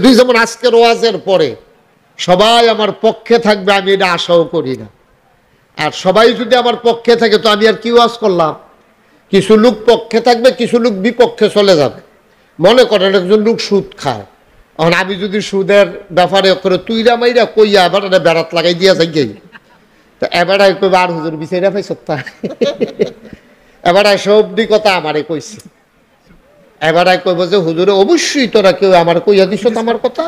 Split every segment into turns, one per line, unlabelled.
দুই যেমন আজকের ওয়াজের পরে সবাই আমার পক্ষে থাকবে, আমি এটা আশাও করি না। আর সবাই যদি আমার পক্ষে থাকে তো আমি আর কি ওয়াজ করলাম? কিছু লোক পক্ষে থাকবে, কিছু লোক বিপক্ষে চলে যাবে। মনে করেন একজন লোক সুদ খায়, এখন আমি যদি সুদের ব্যাপারে করে তুইরা মাইরা কইয়া এবার বেড়াত লাগাই দিয়া যাই গে, তো এবার কইবা আর হুজুর বিচাইরা পাই সত্তা এবার সবদি কথা আমারে কইছে। এবার কইব যে হুজুরে অবশ্যই তোরা কেউ আমার কইয়া দিস আমার কথা।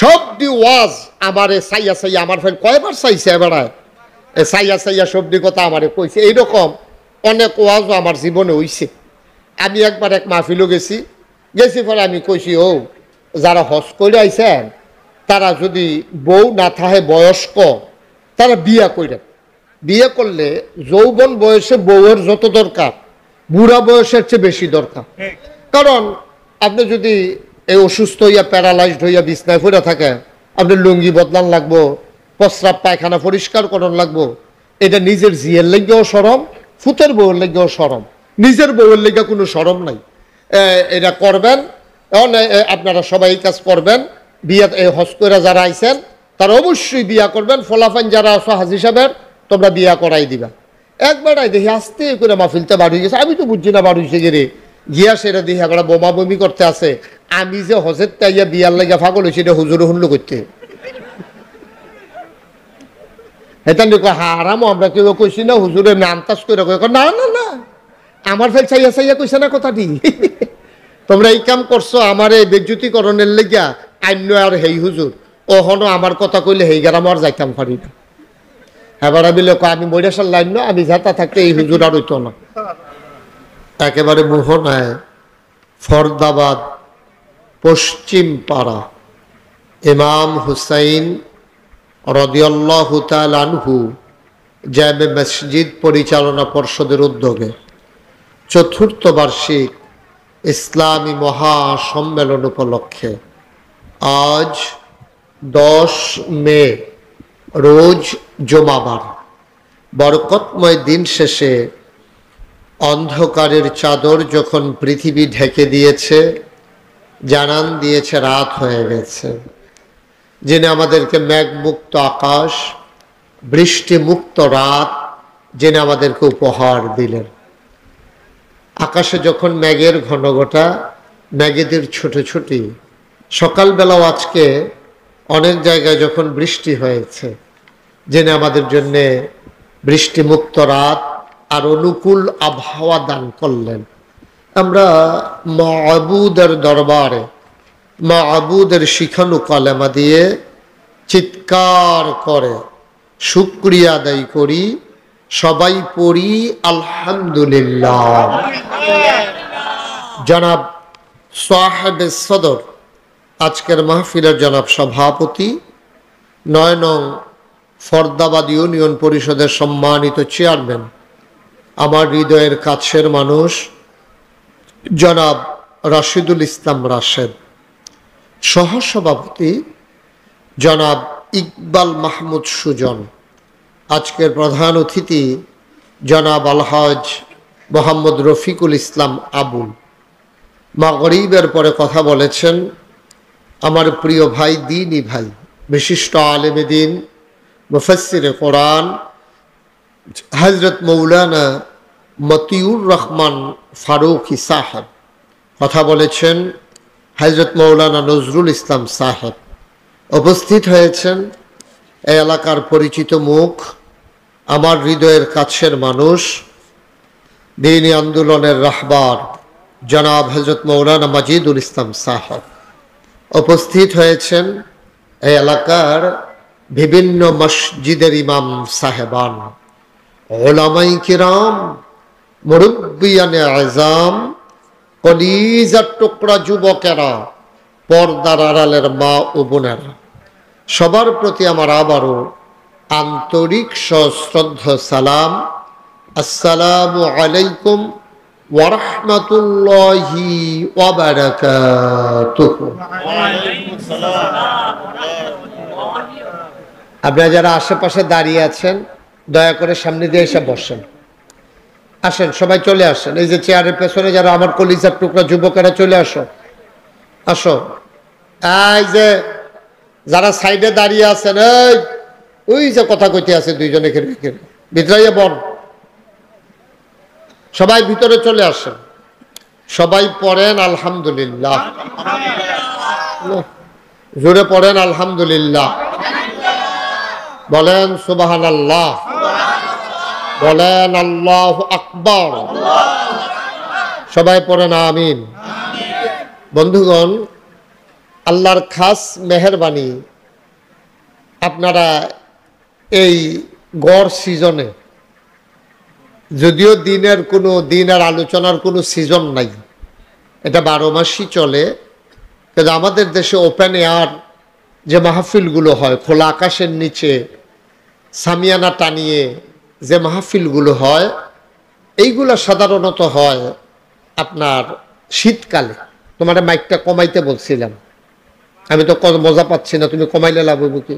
সবদি ওয়াজ আমারে চাইয়া চাইয়া আমার ফেল কয়বার চাইছে, এবার চাইয়া চাইয়া সবদি কথা আমারে কইছে। এইরকম অনেক ওয়াজও আমার জীবনে হইছে। আমি একবার এক মাহফিলও গেছি পরে আমি কইছি, ও যারা হজ করে আইছেন তারা যদি বউ না থাকে বয়স্ক, তারা বিয়া কইরেন। বিয়ে করলে যৌবন বয়সে বউয়ের যত দরকার বুড়া বয়সের চেয়ে বেশি দরকার। কারণ আপনি যদি এই অসুস্থ হইয়া প্যারালাইজড হইয়া বিছনায় পড়ে থাকেন, আপনার লুঙ্গি বদলান লাগবো, প্রস্রাব পায়খানা পরিষ্কার করন লাগবো। এটা নিজের জিয়ের লেগেও সরম, ফুতের বউয়ের লেগেও সরম, নিজের বউয়ের লেগে কোনো সরম নাই। এটা করবেন, আপনারা সবাই কাজ করবেন। বিয়া হজ করে যারা আইছেন তারা অবশ্যই বিয়া করবেন। ফলাফান যারা আছো হাজি সাহেবের, তোমরা বিয়া করাই দিবা। একবার দেখি আস্তে করে মাহফিলটা বার হয়ে গেছে, আমি তো বুঝছি না বার হয়েছে গিয়ে গিয়া সেটা দেখি একবার বোমা বমি করতে আছে। আমি যে হজের তাইয়া বিয়ার লাগিয়া ফাগল হয়েছি এটা হুজুরে হুল্লো করতে এটা হারামো আমরা কেউ কইছি না হুজুরে নামতাস করে না না না আমার ফেল চাইয়া চাইয়া কইছে না কথাটি তোমরা এই কাম করছো আমার এই বেজ্জুতিকরণের লেগিয়া আইন্য আর হেই হুজুর ওহনো আমার কথা কইলে হেই গ্রাম আর যাইতাম পারি না। এবার আমি মৈরাসার লাইন না, আমি যাতা থাকতে এই হুজুর আর হইতো না। একেবারে মোহনায় ফরদাবাদ পশ্চিম পাড়া ইমাম হুসাইন রাদিয়াল্লাহু তাআলা আনহু জামে মসজিদ পরিচালনা পর্ষদের উদ্যোগে ৪র্থ বার্ষিক ইসলামী মহাসম্মেলন উপলক্ষে আজ 10 মে রোজ জুমাবার বরকতময় দিন শেষে অন্ধকারের চাদর যখন পৃথিবী ঢেকে দিয়েছে, জানান দিয়েছে রাত হয়ে গেছে, যিনি আমাদেরকে মেঘমুক্ত আকাশ, বৃষ্টিমুক্ত রাত যিনি আমাদেরকে উপহার দিলেন। আকাশে যখন মেঘের ঘনঘটা, মেঘেদের ছোটাছুটি, সকালবেলাও আজকে অনেক জায়গায় যখন বৃষ্টি হয়েছে, যিনি আমাদের জন্যে বৃষ্টিমুক্ত রাত আর অনুকূল আবহাওয়া দান করলেন। আমরা মাবুদের দরবারে মাবুদের শিখানো কালেমা দিয়ে চিৎকার করে শুকরিয়া আদায় করি, সবাই পড়ি আলহামদুলিল্লাহ। জনাব সাহেবে সদর আজকের মাহফিলের জনাব সভাপতি, ৯ নং ফরদাবাদ ইউনিয়ন পরিষদের সম্মানিত চেয়ারম্যান, আমার হৃদয়ের কাছের মানুষ জনাব রাশিদুল ইসলাম রাশেদ, সহসভাপতি জনাব ইকবাল মাহমুদ সুজন, আজকের প্রধান অতিথি জনাব আলহাজ মোহাম্মদ রফিকুল ইসলাম আবুল। মাগরিবের পরে কথা বলেছেন আমার প্রিয় ভাই, দিনী ভাই, বিশিষ্ট আলেমে দিন, মুফাসসিরে কোরআন হযরত মৌলানা মতিউর রহমান ফারুকী সাহেব। কথা বলেছেন হযরত মৌলানা নজরুল ইসলাম সাহেব। উপস্থিত হয়েছেন এই এলাকার পরিচিত মুখ, আমার হৃদয়ের কাছের মানুষ, দ্বীনি আন্দোলনের রাহবার জনাব হযরত মৌলানা মাজিদুল ইসলাম সাহেব। উপস্থিত হয়েছেন এই এলাকার বিভিন্ন মসজিদের ইমাম সাহেবান, উলামায়ে কিরাম, মুরব্বিয়ানে আযম, কলিজার টুকরা যুবকেরা, পর্দার আড়ালের মা ও বোনেরা, সবার প্রতি আমার আবারও আন্তরিক সশ্রদ্ধ সালাম। আসসালামু আলাইকুম ওয়া রাহমাতুল্লাহি ওয়া বারাকাতুহু। আপনারা যারা আশেপাশে দাঁড়িয়ে আছেন দয়া করে সামনে দিয়ে এসে বসেন। আসেন, সবাই চলে আসেন। এই যে চেয়ারের পেছনে যারা আমার কলিজার টুকরা যুবকেরা, চলে আসো, আসো। এই যে যারা সাইডে দাঁড়িয়ে আছেন, ওই যে কথা কইতে আছে দুইজনে, ভিতরে বন, সবাই ভিতরে চলে আসেন। সবাই পড়েন আলহামদুলিল্লাহ, জোরে পড়েন আলহামদুলিল্লাহ, বলেন সুবহানাল্লাহ, বলেন আল্লাহু আকবার, সবাই পড়েন আমিন। বন্ধুগণ, আল্লাহর খাস মেহেরবানি, আপনারা এই গড় সিজনে, যদিও দিনের আলোচনার কোনো সিজন নাই, এটা 12 মাসই চলে, কিন্তু আমাদের দেশে ওপেন এয়ার যে মাহফিলগুলো হয়, খোলা আকাশের নিচে সামিয়ানা টানিয়ে যে মাহফিলগুলো হয়, এইগুলো সাধারণত হয় আপনার শীতকালে। তোমার মাইকটা কমাইতে বলছিলাম, আমি তো মজা পাচ্ছি না, তুমি কমাইলে লাভ হইব কি?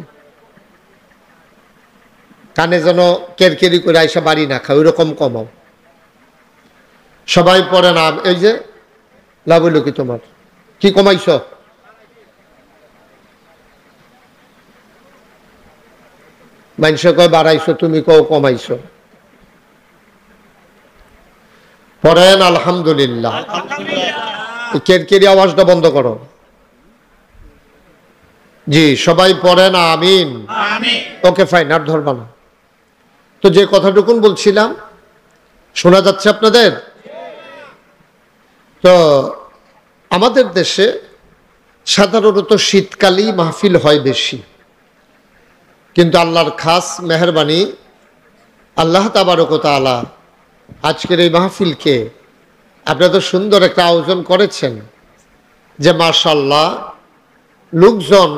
কানে যেন কেরকেরি করে আইসা বাড়ি না খায়, ওই রকম কমাও। সবাই পড়ে না, এই যে লাভ হইল কি? তোমার কি কমাইছ? মানুষে কয় বাড়াইছো, তুমি কও কমাইছো। পড়েন আলহামদুলিল্লাহ। কেরকেরি আওয়াজটা বন্ধ করো। জি, সবাই পড়েন আমিন। ওকে ফাইন, আর ধরবা না। তো যে কথাটুকুন বলছিলাম, শোনা যাচ্ছে আপনাদের? তো আমাদের দেশে সাধারণত শীতকালেই মাহফিল হয় বেশি, কিন্তু আল্লাহর খাস মেহেরবানি, আল্লাহ তাবারক ওয়া তাআলা আজকের এই মাহফিলকে আপনারা তো সুন্দর একটা আয়োজন করেছেন, যে মাশাআল্লাহ লোকজন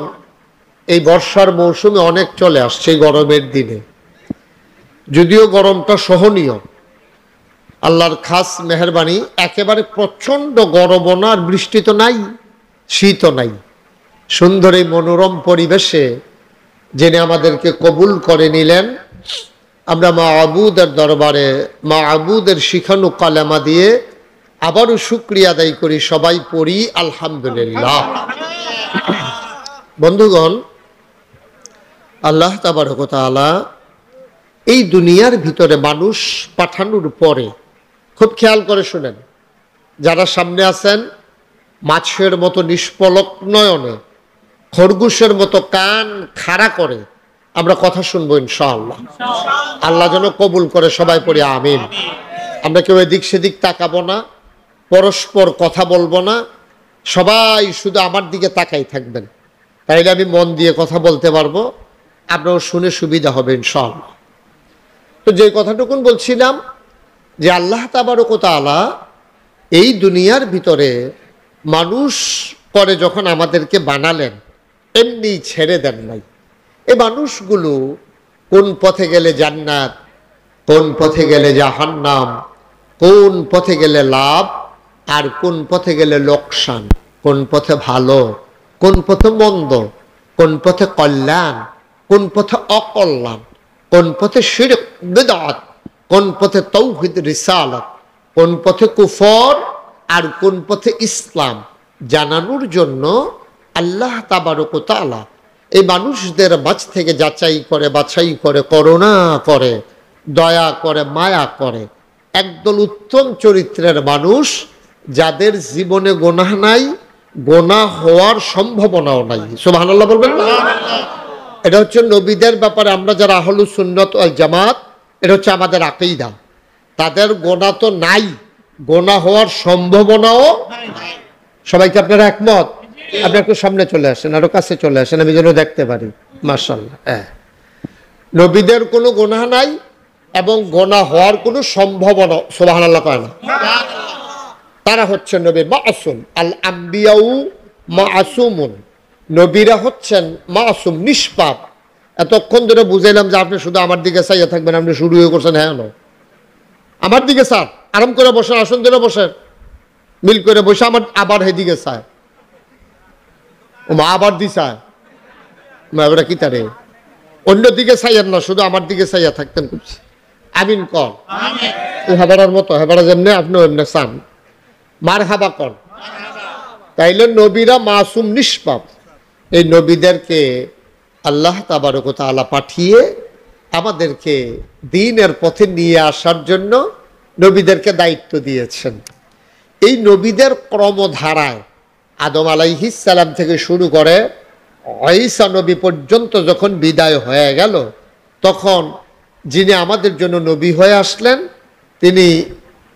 এই বর্ষার মৌসুমে অনেক চলে আসছে এই গরমের দিনে। যদিও গরমটা সহনীয়, আল্লাহর খাস মেহেরবানি, একেবারে প্রচণ্ড গরমও না, আর বৃষ্টি তো নাই, শীতও নাই। সুন্দর এই মনোরম পরিবেশে যিনি আমাদেরকে কবুল করে নিলেন, আমরা মা'বুদের দরবারে মা'বুদের শিখানো কালেমা দিয়ে আবারও শুকরিয়া আদায় করি। সবাই পড়ি আলহামদুলিল্লাহ। বন্ধুগণ, আল্লাহ তাবারক ওয়া তাআলা এই দুনিয়ার ভিতরে মানুষ পাঠানোর পরে, খুব খেয়াল করে শুনেন, যারা সামনে আছেন মাছের মতো নিষ্পলক নয়নে, খরগোশের মতো কান খাড়া করে আমরা কথা শুনবো ইনশাআল্লাহ। আল্লাহ যেন কবুল করে। সবাই পড়ি আমিন। আমরা কেউ এদিক সেদিক তাকাবো না, পরস্পর কথা বলবো না, সবাই শুধু আমার দিকে তাকাই থাকবেন, তাইলে আমি মন দিয়ে কথা বলতে পারবো, আপনারও শুনে সুবিধা হবে ইনশাআল্লাহ। তো যে কথাটুকুন বলছিলাম, যে আল্লাহ তাবারক ওয়া তাআলা এই দুনিয়ার ভিতরে মানুষ করে যখন আমাদেরকে বানালেন, এমনি ছেড়ে দেন নাই। এই মানুষগুলো কোন পথে গেলে জান্নাত, কোন পথে গেলে জাহান্নাম, কোন পথে গেলে লাভ, আর কোন পথে গেলে লোকসান, কোন পথে ভালো, কোন পথে মন্দ, কোন পথে কল্যাণ, কোন পথে অকল্যাণ, কোন পথে শিরক বিদআত, কোন পথে তাওহীদ রিসালাত, কোন পথে কুফর, আর কোন পথে ইসলাম জানানোর জন্য আল্লাহ তাবারক ওয়া তাআলা এই মানুষদের মাঝ থেকে যাচাই করে, বাছাই করে, করুণা করে, দয়া করে, মায়া করে একদল উত্তম চরিত্রের মানুষ, যাদের জীবনে গুনাহ নাই, গুনাহ হওয়ার সম্ভাবনাও নাই। সুবহানাল্লাহ বলবেন না? এটা হচ্ছে নবীদের ব্যাপারে আমরা যারা আহলুস সুন্নাত ওয়াল জামাত, এটা হচ্ছে আমাদের আকীদা। তাদের গুনাহ তো নাই, গুনাহ হওয়ার সম্ভাবনাও নাই। সবাইকে আপনারা একমত? আপনি একটু সামনে চলে আসেন, আরো কাছে চলে আসেন, আমি যেন দেখতে পারি। মাশাআল্লাহ। নবীদের কোনো গুনাহ নাই এবং গুনাহ হওয়ার কোনো সম্ভাবনা, সুবহানাল্লাহ কয় না? তারা হচ্ছে নবী মাসুম। আল আম্বিয়াউ মাসুমুন, নবীরা হচ্ছেন মাসুম, নিষ্পাপ। এতক্ষণ ধরে বুঝাইলাম যে আপনি শুধু আমার দিকে চাইয়া থাকবেন, আপনি শুরু হয়ে করছেন। হ্যাঁ, আমার দিকে চান, আরাম করে বসেন, আসন ধরে বসেন, মিল করে বসে আমার আবার হেদিকে চায়, ও মা আবার দি চায়, ওরা কি তারে অন্য দিকে চাইয়েন না, শুধু আমার দিকে চাইয়া থাকতেন। করছি আমিন কর, হেবাড়ার মতো, হেবাড়া যেমনি আপনিও এমনি চান। মার হাবা কর, তাইলে নবীরা মাসুম নিষ্পাপ। এই নবীদেরকে আল্লাহ তাবারক ওয়া তাআলা পাঠিয়ে আমাদেরকে দ্বীনের পথে নিয়ে আসার জন্য নবীদেরকে দায়িত্ব দিয়েছেন। এই নবীদের ক্রমধারায় আদম আলাইহিস সালাম থেকে শুরু করে ঈসা নবী পর্যন্ত যখন বিদায় হয়ে গেল, তখন যিনি আমাদের জন্য নবী হয়ে আসলেন তিনি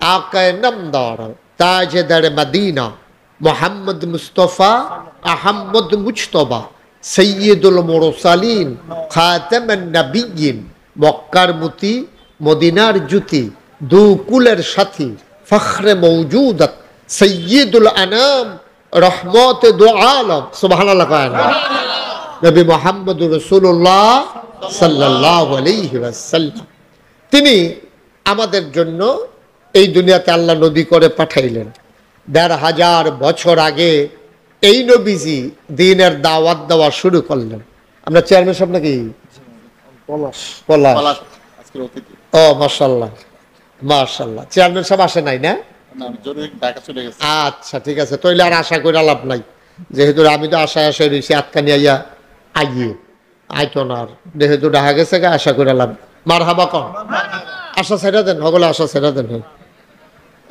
আকায়ে নামদার তাজেদার মদিনা মুহাম্মদ মুস্তাফা আহমদ মুজতবা সৈয়দুল মুরসালিন খাতামান নবিয়্যিন, মক্কার মতি মদিনার জ্যোতি দু কুলের সাথী ফখরে মওজুদাত সৈয়দুল আনাম রহমত দু আলম। সুবহানাল্লাহ। নবী মুহাম্মদুর রাসূলুল্লাহ সাল্লাল্লাহু আলাইহি ওয়াসাল্লাম, তিনি আমাদের জন্য এই দুনিয়াতে আল্লাহ নবী করে পাঠাইলেন। ১৫০০ বছর আগে এই নবীজি দ্বীনের দাওয়াত দেওয়া শুরু করলেন। আমরা চেয়ারম্যান সাহেব নাকি? পলাশ। ও মাশাআল্লাহ মাশাআল্লাহ। চেয়ারম্যান সাহেব আসে নাই না? আচ্ছা ঠিক আছে, তাইলে আর আশা করে লাভ নাই, যেহেতু আমি তো আশায় আশায় রয়েছি আটকানি আইয়া আইয়ে আইতো না, আর যেহেতু দেখা গেছে গা আশা করে লাভ। মার হাবা কন, আশা ছেড়ে দেন, হগলে আশা ছেড়ে দেন।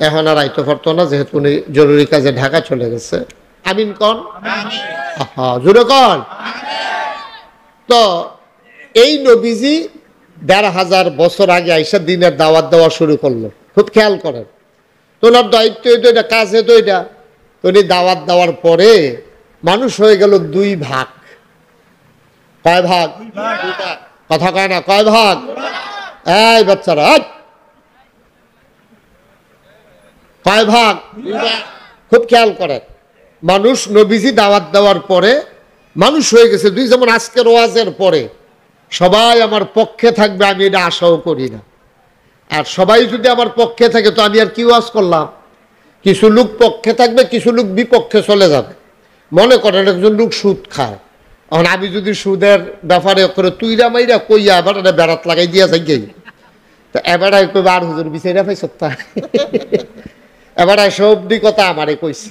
এখন আর আইতে পারতো না, যেহেতু উনি জরুরি কাজে ঢাকা চলে গেছে। আমিন কন, জোরে কন। তো এই নবীজি ১৫০০ বছর আগে আইসা দ্বীনের দাওয়াত দেওয়া শুরু করলো। খুব খেয়াল করেন, তোনার দায়িত্ব হইতো এটা, কাজ হইতো এটা। উনি দাওয়াত দেওয়ার পরে মানুষ হয়ে গেল 2 ভাগ। কয় ভাগ? কথা কয় না, কয় ভাগ? এই বাচ্চারা, কয় ভাগ? খুব খেয়াল করেন, মানুষ নবীজি দাওয়াত দেওয়ার পরে মানুষ হয়ে গেছে 2। যেমন আজকের ওয়াজের পরে সবাই আমার পক্ষে থাকবে আমি এটা আশাও করি না। আর সবাই যদি আমার পক্ষে থাকে তো আমি আর কি ওয়াজ করলাম? কিছু লোক পক্ষে থাকবে, কিছু লোক বিপক্ষে চলে যাবে। মনে করেন একজন লোক সুদ খায়, এখন আমি যদি সুদের ব্যাপারে করে তুইরা মাইরা কইয়া এবার বেড়াত লাগাই দিয়া যাই গেই, তো এবারাই কইবা আর হুজুর বিচাইরা পাই সপ্তাহ, এবারাই সবদি কথা আমারে কইছে।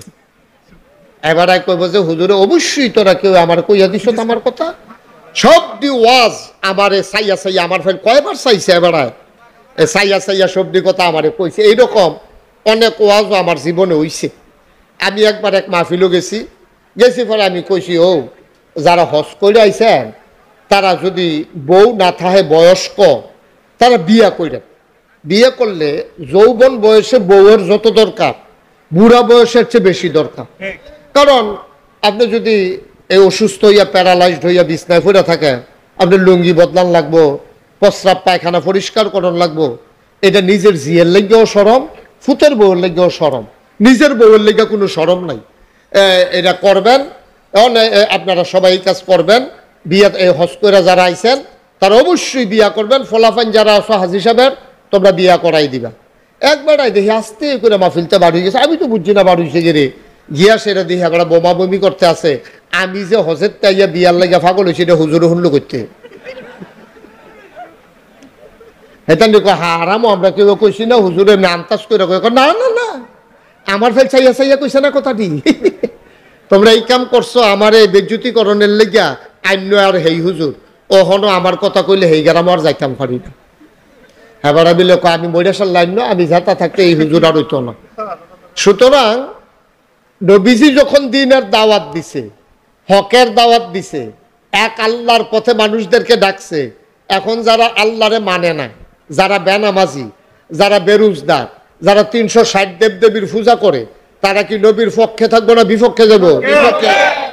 এবারাই কইব যে হুজুরে অবশ্যই তোরা কেউ আমার কইয়া দিস আমার কথা, সবদি ওয়াজ আমারে চাইয়া চাইয়া আমার ফের কয়বার চাইছে, এবারায় চাইয়া চাইয়া সবদি কথা আমারে কইছে। এইরকম অনেক ওয়াজও আমার জীবনে হইছে। আমি একবার এক মাহফিলও গেছি পরে আমি কইছি, ও যারা হজ করে আইছেন তারা যদি বউ না থাকে বয়স্ক, তারা বিয়া কইরেন। বিয়ে করলে যৌবন বয়সে বউয়ের যত দরকার বুড়া বয়সের চেয়ে বেশি দরকার। কারণ আপনি যদি এই অসুস্থ হইয়া প্যারালাইজড হইয়া বিছনায় পড়ে থাকেন, আপনি লুঙ্গি বদলান লাগবো, প্রস্রাব পায়খানা পরিষ্কার করার লাগবো। এটা নিজের জিয়ের লেগেও সরম, ফুতের বউয়ের লেগেও সরম, নিজের বউয়ের লেগে কোনো সরম নাই। এটা করবেন, আপনারা সবাই কাজ করবেন। বিয়া হজ করে যারা আইছেন তারা অবশ্যই বিয়া করবেন। ফলাফান যারা আছো হাজি সাহেবের, তোমরা বিয়া করাই দিবা। একবার দেখি আস্তে করে মাহফিলটা বার হয়ে গেছে, আমি তো বুঝছি না বার হয়েছে গেলে গিয়া সেটা দেখি একবার বোমা বমি করতে আছে। আমি যে হজের তাইয়া বিয়ার লাগিয়া ফাগল হয়েছি এটা হুজুরে হুল্লো করতে, এটা হারামো আমরা কেউ কইছি না, হুজুরে আন্তাজ করে না না না আমার ফেল চাইয়া চাইয়া কইছে না কথাটি। তোমরা এই কাম করছো আমার এই বেজ্জুতিকরণের লেগিয়া, আইন্য আর হেই হুজুর ওহনো আমার কথা কইলে হেই গেলাম আর যাইতাম পারি না। এবার বিলে আমি মরিয়াশাল লাইন, আমি যাতা থাকতে এই হুজুর আর হইতো না। সুতরাং নবীজি যখন দ্বীনের দাওয়াত দিছে, হকের দাওয়াত দিছে, এক আল্লাহর পথে মানুষদেরকে ডাকছে, এখন যারা আল্লাহরে মানে না, যারা বেনামাজি, যারা বেরুজদার, যারা ৩৬০ দেবদেবীর পূজা করে, তারা কি নবীর পক্ষে থাকবো না বিপক্ষে যাবো?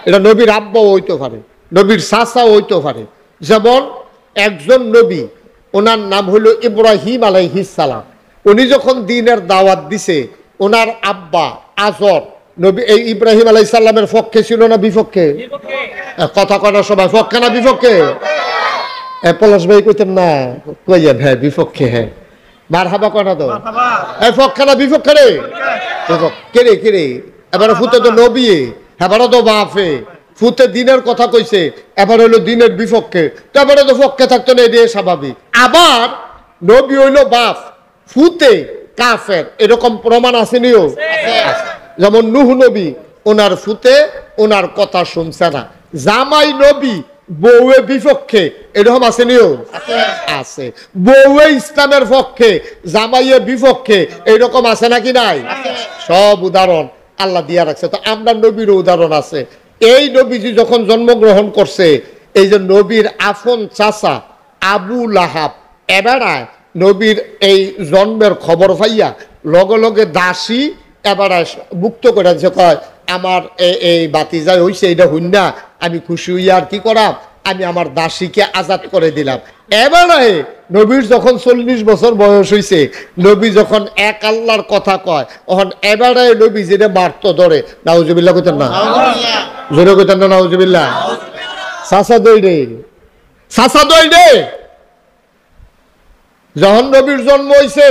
এটা নবীর আব্বাও হইতে পারে, নবীর চাচাও হইতে পারে। যেমন একজন নবী, ওনার নাম হলো ইব্রাহিম আলাইহিস সালাম। উনি যখন দ্বীনের দাওয়াত দিছে, ওনার আব্বা আজর নবী এই ইব্রাহিম আলাইহিস সালামের পক্ষে ছিল না বিপক্ষে? কথা কয় না সবাই, পক্ষে না বিপক্ষে? পলাশ ভাই কইতেন না, কইয়া হ্যাঁ বিপক্ষে, হ্যাঁ মার হাবা কয় না তো, পক্ষে না বিপক্ষে রে? কেরে কেরে এবার ফুতে তো নবী, এবারও তো বাপে ফুতে দিনের কথা কইছে, এবার হইলো দিনের বিপক্ষে, তো এবারে তো পক্ষে থাকতো না, এটাই স্বাভাবিক। আবার নবী হইলো বাপ, ফুতে কাফের, এরকম প্রমাণ আসেনিও। যেমন নূহ নবী ওনার ফুতে ওনার কথা শুনছে না। জামাই নবী বউয়ে বিপক্ষে, এরকম আছে নিও আছে। বউয়ে ইসলামের পক্ষে জামাইয়ের বিপক্ষে, এরকম আছে নাকি নাই? সব উদাহরণ আল্লাহ দিয়া রাখছে। তো আমরা নবীর উদাহরণ আছে। এই নবীজি যখন জন্মগ্রহণ করছে, এই যে নবীর আফন চাচা আবু লাহাব এবারায় নবীর এই জন্মের খবর পাইয়া লগে লগে দাসী এবারায় মুক্ত করে দিচ্ছে, কয় আমার এই বাতিজা হইছে, এটা হইনা আমি খুশি হইয়া আর কি করাম, আমি আমার দাসীকে আজাদ করে দিলাম। এবারে নবীর যখন 40 বছর বয়স হইছে, নবী যখন এক আল্লাহর কথা কয়, তখন এবারে নবী যেটা মারতো ধরে, নাউজুবিল্লাহ কইতেন না, জোরে কইতেন না নাউজুবিল্লাহ। চাচা দইরে, চাচা দইরে যখন নবীর জন্ম হইছে,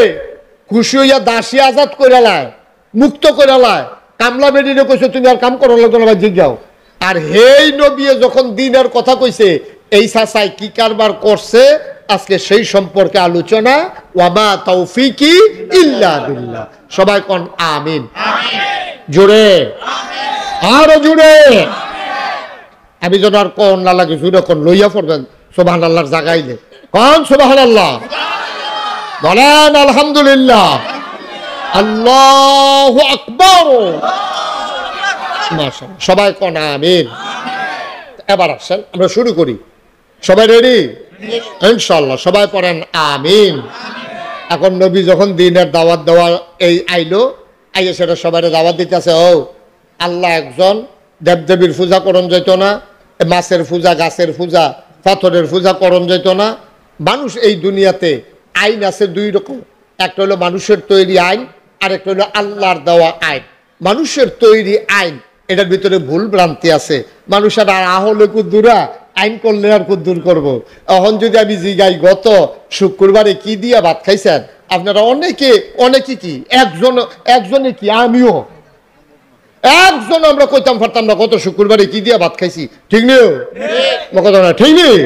খুশি হইয়া দাসী আজাদ করে লায়, মুক্ত করে লায়। কামলা বেডিনে কইছে তুমি আর কাম করো লাগতো না, জিজ্ঞাও। আর হেই নবী যখন দিনের কথা কইছে, এই চাচাই কি কারবার করছে, আজকে সেই সম্পর্কে আলোচনা। ওয়ামা তাওফিকি ইল্লা বিল্লাহ। সবাই কোন আমিন, জোরে আরো জোরে। আমি যেন আর কোন না লাগে, জোরে কোন লইয়া পড়বেন সুবহানাল্লাহর জাগাইলে কোন সুবহানাল্লাহ, বলেন আলহামদুলিল্লাহ, আল্লাহু আকবার। মাশাআল্লাহ, সবাই কোন আমিন। এবার আসেন আমরা শুরু করি। সবাই রেডি? ইনশাআল্লাহ সবাই পড়েন আমিন। এখন নবী যখন দ্বীনের দাওয়াত দেওয়া এই আইলো, আইয়ে সেটা সবাই দাওয়াত দিতেছে। ও আল্লাহ একজন, দেবদেবীর পূজা করণ যেত না, মাছের পূজা, গাছের পূজা, পাথরের পূজা করণ যেত না। মানুষ এই দুনিয়াতে আইন আছে দুই রকম, একটা হলো মানুষের তৈরি আইন, আর একটা হলো আল্লাহর দেওয়া আইন। মানুষের তৈরি আইন, এটার ভিতরে ভুল ভ্রান্তি আছে। মানুষের আর আহলে কুদ্দুরা আইন করলে আর কুদ্দুর করবো। এখন যদি আমি জিগাই গত শুক্রবারে কি দিয়া ভাত খাইছেন, আপনারা অনেকে কি একজনে কি আমিও একজন আমরা কইতাম পারতাম না গত শুক্রবারে কি দিয়া ভাত খাইছি, ঠিক নেই কথা না, ঠিক নেই?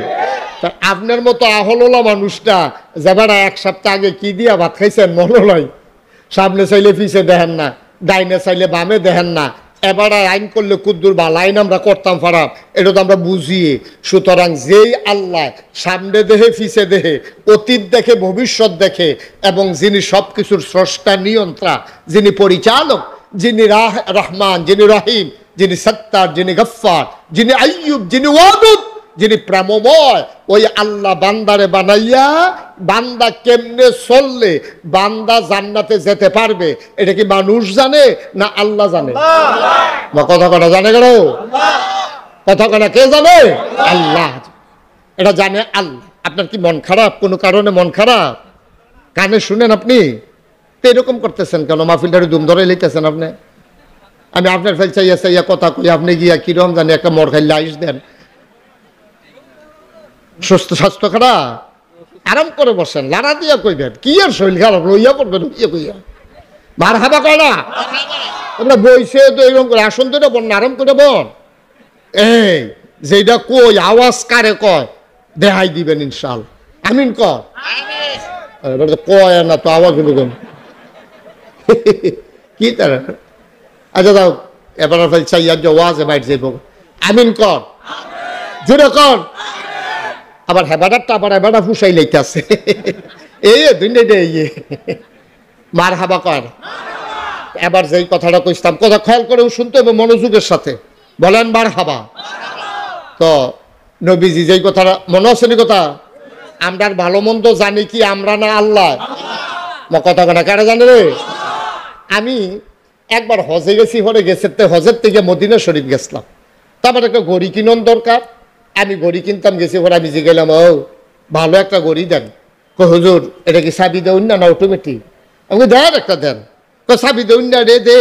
আপনার মতো আহলোলা মানুষটা যাবারা এক সপ্তাহ আগে কি দিয়া ভাত খাইছেন মনে নয়, সামনে চাইলে পিছে দেখেন না, ডাইনে চাইলে বামে দেখেন না। এবার আইন করলে কুদ্দুর বা লাইন আমরা করতাম খারাপ, এটা তো আমরা বুঝিয়ে। সুতরাং যেই আল্লাহ সামনে দেহে পিছে দেহে, অতীত দেখে ভবিষ্যৎ দেখে, এবং যিনি সব কিছুর স্রষ্টা নিয়ন্ত্রা, যিনি পরিচালক, যিনি রহমান, যিনি রহিম, যিনি সত্তার, যিনি গফফার, যিনি আইয়ুব, যিনি ওয়াদুদ, যিনি প্রেমময়, ওই আল্লাহ বান্দারে বানাইয়া বান্দা কেমনে চললে বান্দা জান্নাতে যেতে পারবে, এটা কি মানুষ জানে না আল্লাহ জানে? কথা কথা জানে কেন? কথা কথা কে জানে? আল্লাহ। এটা জানে আল্লাহ। আপনার কি মন খারাপ? কোনো কারণে মন খারাপ? কানে শুনেন আপনি তো এরকম করতেছেন কেন? মাহফিলটারে দুম ধরে লইতেছেন আপনি। আমি আপনার ফেল চাইয়া চাইয়া কথা কই, আপনি গিয়া কিরম জানি একটা মর খাইলে আইস দেন। সুস্থ স্বাস্থ্য খারাপ, আরাম করে বসেন, লাড়া দিয়া কইবেন কি আর শরীর খারাপ লইয়া পড়বেন ইয়ে কইয়া মার হাবা কয় না। আমরা বইছে তো এরকম করে আসন তো বন, আরাম করে বন। এই যেটা কই আওয়াজ কারে কয় দেখাই দিবেন ইনশাআল্লাহ। আমিন কর। এবার তো কয় না তো আওয়াজ হলো কেন কি তারা? আচ্ছা দাও এবার চাইয়া যে ওয়াজে বাইর যাইব, আমিন কর, জোরে কর। আবার হেবাটারটা আবার হেবাটা ফুসাই লাইতেছে এই দুইটাই মার হাবা কর। এবার যেই কথাটা কইতাম, কথা খেয়াল করেও শুনতে হবে মনোযোগের সাথে, বলেন মার হাবা। তো নবীজি যেই কথাটা মনে আছে নি কথা, আমরা ভালো মন্দ জানি কি আমরা না আল্লাহ? কথা কথা কারা জানে রে? আমি একবার হজে গেছি, হরে গেছে হজের থেকে মদিনা শরীফ গেছিলাম। তারপর একটা ঘড়ি কিনন দরকার, আমি ঘড়ি কিনতাম গেছি, পরে আমি জিগেলাম ও ভালো একটা ঘড়ি দেন। হুজুর এটা কি চাবি দেউন না অটোমেটিক? আমি দেন একটা দেন। চাবি দেউন না রে, দে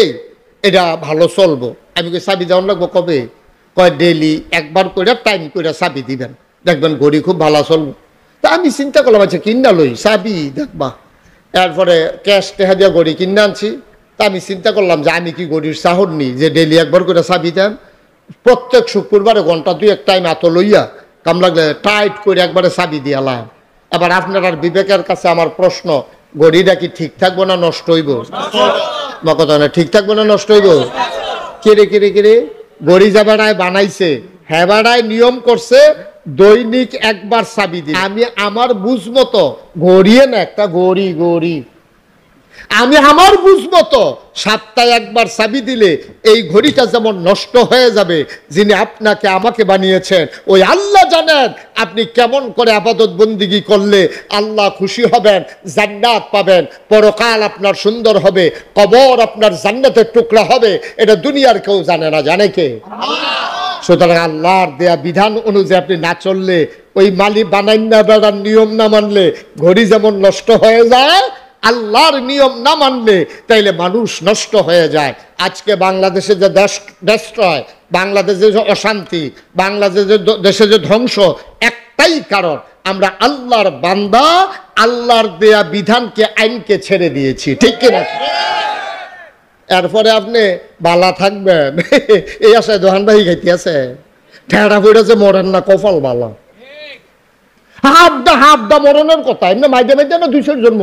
এটা ভালো চলবো। আমি চাবি দেওয়ান লাগবো কবে? কয় ডেলি একবার করে টাইম করে চাবি দিবেন, দেখবেন ঘড়ি খুব ভালো চলবো। তা আমি চিন্তা করলাম আচ্ছা কিনা লই চাবি দেখবা। এরপরে ক্যাশ টেহা দিয়া ঘড়ি কিনে আনছি। তা আমি চিন্তা করলাম যে আমি কি ঘড়ির চাহর নি যে ডেলি একবার করে চাবি দেন। প্রত্যেক শুক্রবারে ঘন্টা 2-1 টাইম এত লইয়া কাম লাগলে টাইট করে একবারে চাবি দিয়ালাম। এবার আপনার আর বিবেকের কাছে আমার প্রশ্ন, ঘড়িটা কি ঠিক থাকবো না নষ্ট হইব? কথা না ঠিক থাকবো না নষ্ট হইব? কেড়ে কেড়ে কেড়ে গড়ি যাবাড়ায় বানাইছে, হেবাড়ায় নিয়ম করছে দৈনিক একবার চাবি দিই। আমি আমার বুঝ মতো গড়িয়ে না, একটা গড়ি গড়ি আমি আমার বুঝমতো সপ্তাহে একবার চাবি দিলে এই ঘড়িটা যেমন নষ্ট হয়ে যাবে, যিনি আপনাকে আমাকে বানিয়েছেন ওই আল্লাহ জানেন আপনি কেমন করে ইবাদত বন্দিগি করলে আল্লাহ খুশি হবেন, জান্নাত পাবেন, পরকাল আপনার সুন্দর হবে, কবর আপনার জান্নাতের টুকরা হবে। এটা দুনিয়ার কেউ জানে না, জানে কে? সুতরাং আল্লাহর দেয়া বিধান অনুযায়ী আপনি না চললে, ওই মালি বানাই না বেড়ার নিয়ম না মানলে ঘড়ি যেমন নষ্ট হয়ে যায়, আল্লাহর নিয়ম না মানলে তাইলে মানুষ নষ্ট হয়ে যায়। আজকে বাংলাদেশে যে দেশয়, বাংলাদেশে যে অশান্তি, দেশে যে ধ্বংস, একটাই কারণ আমরা আল্লাহর বান্দা, আল্লাহর দেয়া বিধানকে, আইনকে ছেড়ে দিয়েছি, ঠিক কিনা? এরপরে আপনি বালা থাকবেন এই আশায় দোহান ভাই খাইতে আছে ঠেড়া পড়েছে মরেন না, কপাল বালা। হাফদা মরণের কথা এমনি মাইদে মাইদে না 200 জন্ম,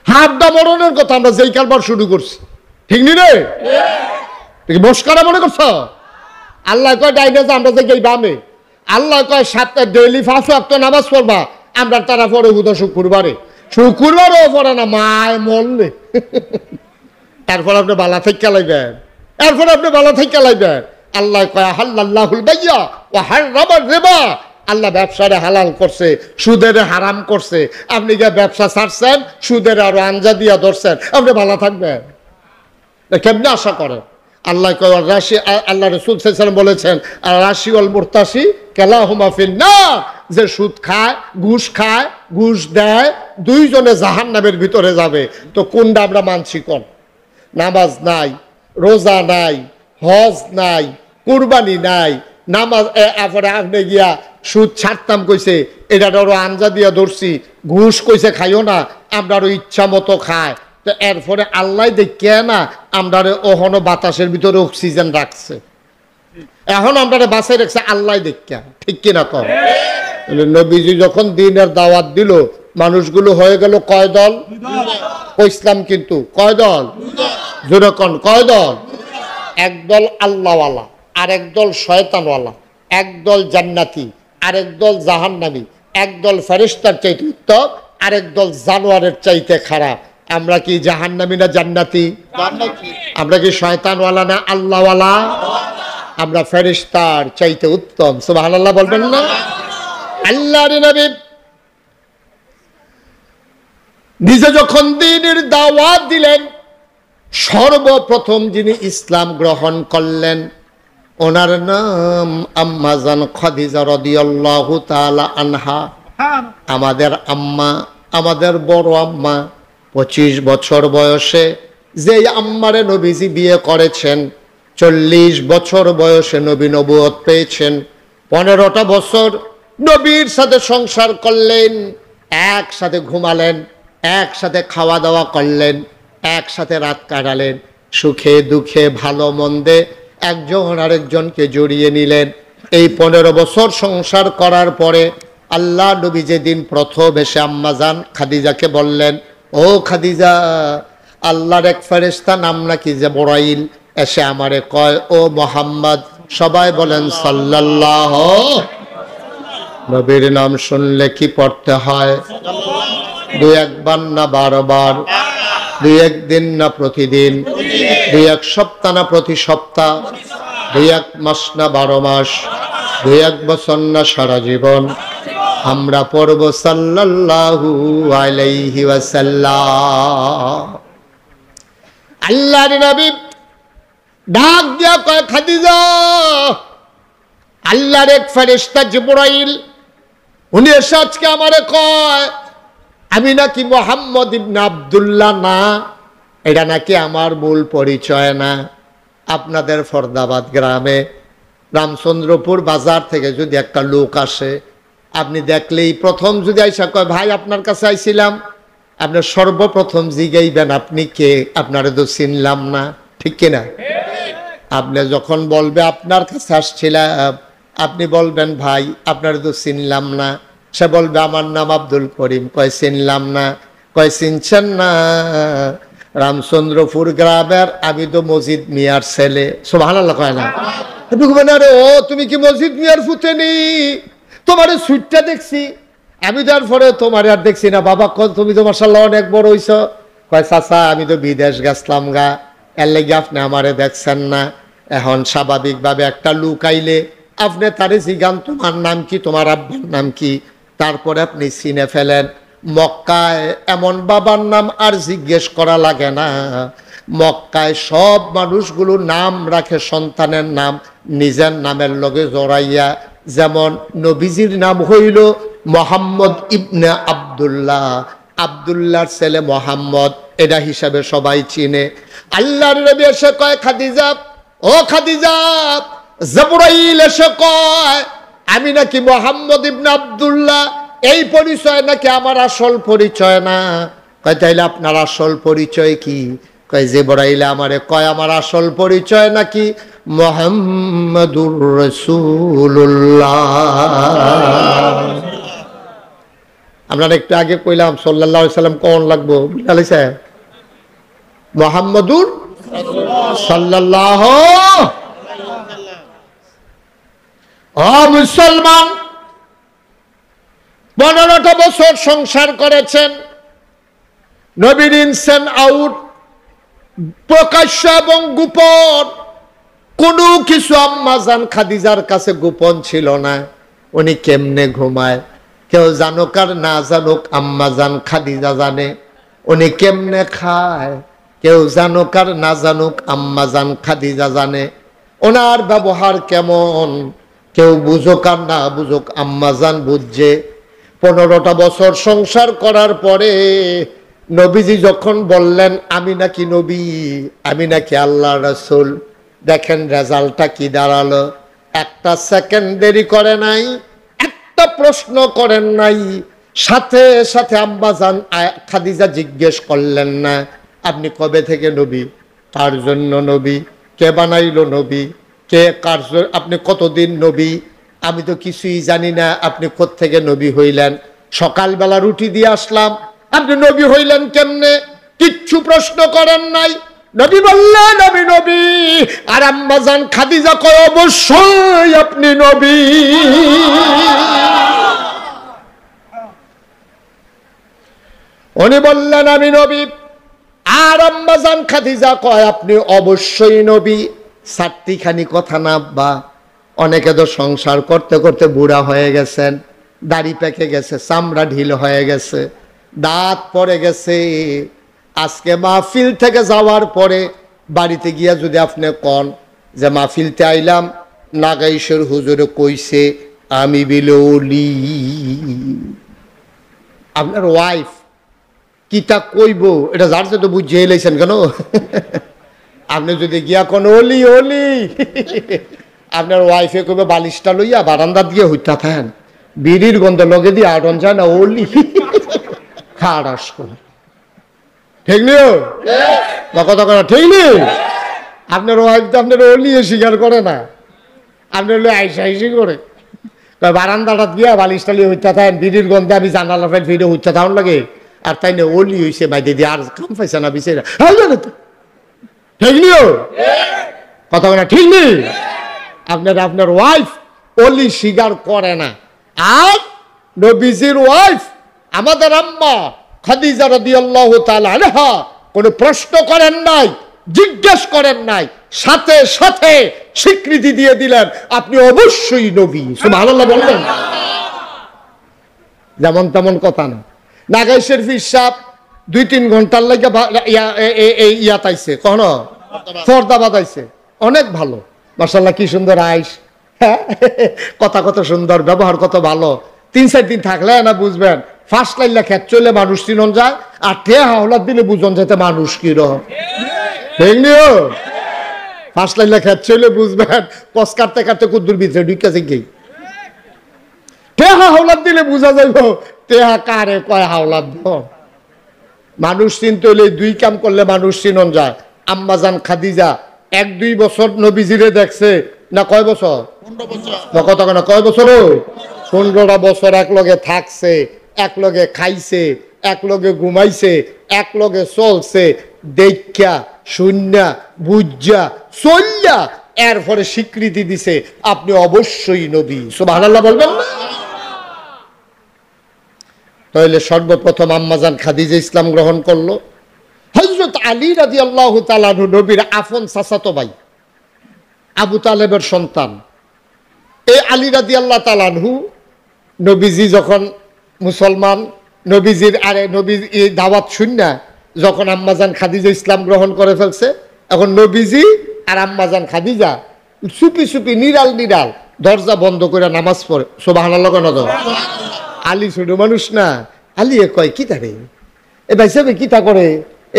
হাফদা মরণের কথা আমরা যেই কারবার শুরু করছি, ঠিক নি রে? বসকারা মনে করছ? আল্লাহ কয় ডাইনে আমরা যে গেই বামে, আল্লাহ কয় সপ্তাহে ডেইলি 5 ওয়াক্ত নামাজ পড়বা, আমরা তারা পড়ে হুদা শুক্রবারও পড়ে না, মায় মরলে তারপর আপনি বালা থেকে লাইবেন, এরপর আপনি বালা থেকে লাইবেন। আল্লাহ কয় হাল্লাল্লাহুল বাইয়া ওয়া হারামার রিবা, আল্লাহ ব্যবসারে হালাল করছে, সুদের হারাম করছে, আপনি গিয়ে ব্যবসা ছাড়ছেন, সুদের আরো আঞ্জা দিয়া ধরছেন, আপনি ভালো থাকবেন? কেমনে আশা করেন? আল্লাহ কয় রাশি, আল্লাহ রাসূল সাল্লাল্লাহু আলাইহি ওয়াসাল্লাম বলেছেন আর রাশি ওয়াল মুরতাশি কালাহুমা ফিন্নার, যে সুদ খায়, ঘুষ খায়, ঘুষ দেয়, দুইজনে জাহান্নামের ভিতরে যাবে। তো কোনটা আমরা মানছি কোন? নামাজ নাই, রোজা নাই, হজ নাই, কুরবানি নাই, নামাজ আপনি গিয়া সুদ ছাড়তাম কইছে, এটা আরো আঞ্জা দিয়া ধরছি, ঘুষ কইছে খাইও না, আমরা আরো ইচ্ছা মতো খায়। তো এরপরে আল্লাহ দেখে না আমরা ওহনো বাতাসের ভিতরে অক্সিজেন রাখছে, এখন আমরা বাসায় রাখছে আল্লাহ দেখে, ঠিক কিনা? কম নবীজি যখন দিনের দাওয়াত দিল, মানুষগুলো হয়ে গেল কয় দল? ইসলাম কিন্তু কয় দল? যেরকম কয় দল? একদল আল্লাহওয়ালা, আর একদল শয়তানওয়ালা, একদল জান্নাতি, আরেক দল জাহান্নামী, একদল ফেরেশতার চাইতে উত্তম, আরেক দল জানোয়ারের চাইতে খারাপ। আমরা কি জাহান্নামী না জান্নাতি? আমরা কি শয়তানওয়ালা না আল্লাহওয়ালা? আমরা ফেরেশতার চাইতে উত্তম, সুবহানাল্লাহ বলবেন না? আল্লাহর নবী নিজে যখন দ্বীনের দাওয়াত দিলেন, সর্বপ্রথম যিনি ইসলাম গ্রহণ করলেন ওনার নাম আম্মা জান খাদিজা রাদিয়াল্লাহু তাআলা আনহা। আমাদের আম্মা, আমাদের বড় আম্মা 25 বছর বয়সে যেই আম্মারে নবীজি বিয়ে করেছেন, 40 বছর বয়সে নবী নবুয়ত পেয়েছেন, 15টা বছর নবীর সাথে সংসার করলেন, একসাথে ঘুমালেন, একসাথে খাওয়া দাওয়া করলেন, একসাথে রাত কাটালেন, সুখে দুঃখে ভালো মন্দে একজন আরেকজনকে জড়িয়ে নিলেন। এই 15 বছর সংসার করার পরে আল্লাহ নবী যেদিন প্রথম এসে আম্মাজান খাদিজাকে বললেন, ও খাদিজা, আল্লাহর এক ফেরেশতা নাম নাকি জিবরাইল এসে আমারে কয়, ও মোহাম্মদ, সবাই বলেন সাল্লাল্লাহু। নবীর নাম শুনলে কি পড়তে হয়? 2-1 বার না 12 বার? 2-1 দিন না প্রতিদিন? 2-1 সপ্তাহ না প্রতি সপ্তাহ? 2-1 মাস না 12 মাস? 2-1 বছর না সারা জীবন? আমরা পড়ব সাল্লাল্লাহু আলাইহি ওয়াসাল্লাম। আল্লাহর নবী ডাক দিয়া কয়, খাদিজা, আল্লাহর এক ফেরেশতা জিবরাইল উনি এসে আজকে আমারে কয় আমি নাকি মুহাম্মদ ইবনে আব্দুল্লাহ না, এটা নাকি আমার মূল পরিচয় না। আপনাদের ফরদাবাদ গ্রামে রামচন্দ্রপুর বাজার থেকে যদি একটা লোক আসে, আপনি দেখলেই প্রথম যদি আইসা কয়, ভাই আপনার কাছে আইছিলাম, আপনি সর্বপ্রথম জিগাইবেন আপনি কে? আপনারা তো চিনলাম না, ঠিক কিনা? আপনি যখন বলবে আপনার কাছে আসছিলাম, আপনি বলবেন ভাই আপনারা তো চিনলাম না। সে বলবে আমার নাম আব্দুল করিম। কয় চিনলাম না। কয় চিনছেন না? রামচন্দ্রপুর গ্রামের, আমি তো মজিদ মিয়ার ছেলে। সুবহানাল্লাহ কয় না? আরে ও তুমি কি মজিদ মিয়ার ফুতেনি? তোমার সুইটটা দেখছি, আমি তারপরে তোমার আর দেখছি না। বাবা তুমি তো মাশাআল্লাহ অনেক বড় হইছ। কয় চাচা আমি তো বিদেশ গেছলাম গা, এর লেগে আপনি আমারে দেখছেন না। এখন স্বাভাবিকভাবে একটা লোক আইলে আপনি তারে জিগান তোমার নাম কি, তোমার আব্বার নাম কি, তারপরে আপনি চিনে ফেলেন। মক্কায় এমন বাবার নাম আর জিজ্ঞেস করা লাগে না। মক্কায় সব মানুষগুলো নাম রাখে সন্তানের নাম নিজের নামের লগে জড়াইয়া। যেমন নবীজির নাম হইল মোহাম্মদ ইবনে আব্দুল্লাহ, আব্দুল্লাহর ছেলে মোহাম্মদ, এটা হিসাবে সবাই চিনে। আল্লাহর নবী এসে কয় খাদিজা, ও খাদিজা, জিবরাইল এসে কয় আমি নাকি মোহাম্মদ ইবনে আব্দুল্লাহ, এই পরিচয় নাকি আমার আসল পরিচয় না। কয় তাইলে আপনার আসল পরিচয় কি? কয় জিবরাইল আমারে কয় আমার আসল পরিচয় নাকি মুহাম্মাদুর রাসূলুল্লাহ। আমরা একটু আগে কইলাম সাল্লাল্লাহু আলাইহি সাল্লাম কোন লাগবো বুঝালি স্যার? মুহাম্মাদুর সাল্লাল্লাহু। ও মুসলমান, 15টা বছর সংসার করেছেন, নবীর ইনসেন আউট, প্রকাশ্য এবং গোপন কোনো কিছু আম্মাজান খাদিজার কাছে গোপন ছিল না। উনি কেমনে ঘুমায় কেউ জানুক আর না জানুক, আম্মাজান খাদিজা জানে। উনি কেমনে খায় কেউ জানুক আর না জানুক, আম্মাজান খাদিজা জানে। ওনার ব্যবহার কেমন কেউ বুঝুক আর না বুঝুক, আম্মাজান বুঝছে। 15টা বছর সংসার করার পরে নবীজি যখন বললেন আমি নাকি নবী, আমি নাকি আল্লাহ রাসূল, দেখেন রেজাল্টটা কি দাঁড়ালো। একটা সেকেন্ড দেরি করে নাই, একটা প্রশ্ন করেন নাই, সাথে সাথে আম্মাজান খাদিজা জিজ্ঞেস করলেন না আপনি কবে থেকে নবী, কার জন্য নবী, কে বানাইলো নবী, কে কার, আপনি কতদিন নবী, আমি তো কিছুই জানি না, আপনি কোত্থেকে নবী হইলেন, সকালবেলা রুটি দিয়ে আসলাম, আপনি নবী হইলেন কেমনে, কিচ্ছু প্রশ্ন করেন নাই। নবী বললেন আমি নবী। আর আম্মাজান খাদিজা কয় অবশ্যই আপনি নবী। উনি বললেন আমি নবী, আর আম্মাজান খাদিজা কয় আপনি অবশ্যই নবী। চারটিখানি কথা না আব্বা, অনেকে তো সংসার করতে করতে বুড়া হয়ে গেছেন, দাড়ি পেকে গেছে, চামড়া ঢিল হয়ে গেছে, দাঁত পড়ে গেছে। আজকে মাহফিল থেকে যাওয়ার পরে বাড়িতে গিয়া যদি আপনি কন যে মাহফিলতে আইলাম, নাগাইশের হুজুরে কইছে আমি বিলৌলি, আপনার ওয়াইফ কিতা কইব এটা যার তো বুঝিয়ে লাইছেন কেন? আপনি যদি গিয়া কোন অলি অলি, আপনার ওয়াইফে কইবে বালিশটা লইয়া বারান্দা দিয়ে হইতা থাকেন, বিড়ির গন্ধ লগে দিয়ে আটন যায় না অলি খাড়াস করে, ঠিক নিও বা কথা কথা ঠিক নেই। আপনার ওয়াইফ তো আপনার অলি স্বীকার করে না, আপনার আইসা আইসি করে বারান্দাটা দিয়া বালিশটা লিয়ে হইতা থাকেন, বিড়ির গন্ধে আমি জানালা ফেল ফিরে হইতা থাকুন লাগে। আর তাই না অলি হইছে ভাই দিদি আর কাম পাইছে না বিচারা, ঠিক নিও কথা বলে ঠিক নেই। আপনার ওয়াইফ অলি স্বীকার করে না। আর নবীজির ওয়াইফ আমাদের আম্মা খাদিজা রাদিয়াল্লাহু তাআলা আনহা কোনো প্রশ্ন করেন নাই, জিজ্ঞেস করেন নাই, সাথে সাথে স্বীকৃতি দিয়ে দিলেন আপনি অবশ্যই নবী। সুবহানাল্লাহ বললেন, যেমন তেমন কথা না। নাগাইশের পীর সাহেব 2-3 ঘন্টার লাগে ইয়াত আইছে, কখনো পর্দা বাঁধাইছে, অনেক ভালো মাশাআল্লাহ, কি সুন্দর আইস, কথা কত সুন্দর, ব্যবহার কত ভালো। 3-4 দিন থাকলে না বুঝবেন, ফার্স্ট লাইনলা খেত চলে মানুষ চিনন যায়, আর ঠেয়া হাওলাত দিলে বুঝন যেতে মানুষ কি রকম, ঠিক নিও। ফার্স্ট লাইনলা খেত চলে বুঝবেন, কস কাটতে কাটতে কুদ্দুর ভিতরে ঢুকেছে গেই, ঠেয়া হাওলাত দিলে বুঝা যাইব টেহা কারে কয় হাওলাত দ। মানুষ চিনতে হলে 2 কাম করলে মানুষ চিনন যায়। আম্মাজান খাদিজা 1-2 বছর নবীজিরে দেখছে না, কয় বছর, 15 বছর, কত না কয় বছর, 15টা বছর এক লগে থাকছে, এক লগে খাইছে, এক লগে ঘুমাইছে, এক লগে চলছে, দেখা শূন্য বুঝা চল্যা এরপরে স্বীকৃতি দিছে আপনি অবশ্যই নবী। সুবহানাল্লাহ বলবেন না? তাহলে সর্বপ্রথম আম্মাজান খাদিজা ইসলাম গ্রহণ করলো। হযরত আলী রাদিয়াল্লাহু তাআলা আনহু নবীর আপন চাচাতো ভাই, আবু তালেবের সন্তান। এই আলী রাদিয়াল্লাহু তাআলা আনহু নবীজি যখন মুসলমান, নবীজির নবীর এই দাওয়াত শুননা যখন আম্মাজান খাদিজা ইসলাম গ্রহণ করে ফেলছে, এখন নবীজি আর আম্মাজান খাদিজা চুপি চুপি নিরাল নিরাল দরজা বন্ধ করে নামাজ পড়ে। সুবহানাল্লাহ কেন তো? আলী ছোট মানুষ না, আলী কয় কি তারে এ ভাই সাহেব কিতা করে,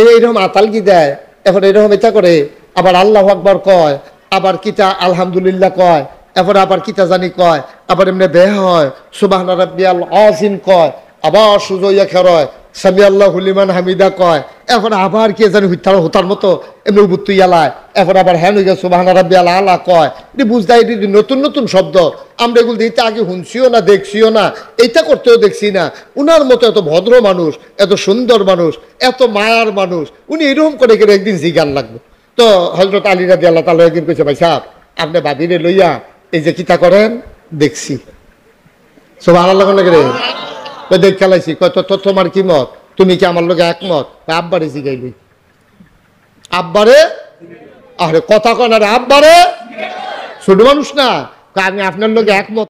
এইরকম আতাল কি দেয়, এখন এরকম এটা করে, আবার আল্লাহু আকবার কয়, আবার কিতা আলহামদুলিল্লাহ কয়, এরপরে আবার কিতা জানি কয়, আবার এমনি বেহ হয় সুবহানা রাব্বিয়াল আযীম কয়, আবার সুজইয়া খেরয় সামি আল্লাহু লিমান হামিদা কয়, এরপরে আবার কে জানি হতার মতো এমনি উবুত্তু ইয়ালায়, এরপরে আবার হ্যান হইয়া সুবহানা রাব্বিয়াল আলা কয়। এটি বুঝতে এটি নতুন নতুন শব্দ, আমরা এগুলো দিতে আগে শুনছিও না দেখছিও না, এইটা করতেও দেখছি না। উনার মতো এত ভদ্র মানুষ, এত সুন্দর মানুষ, এত মায়ার মানুষ, উনি এরকম করে করে একদিন জিজ্ঞান লাগবে। তো হযরত আলী রাদিয়াল্লাহু তাআলা একদিন কইছে, ভাই সাহেব আপনি ভাবিরে লইয়া এই যে কিতা করেন দেখছি। সুবহানাল্লাহ রে দেখ খেলাইছি, কত তোমার কি মত, তুমি কি আমার লোকে একমত? আব্বারে জিগাইলি, আব্বারে আরে কথা কন, আরে আব্বারে ছোট মানুষ না, আমি আপনার লোকে একমত।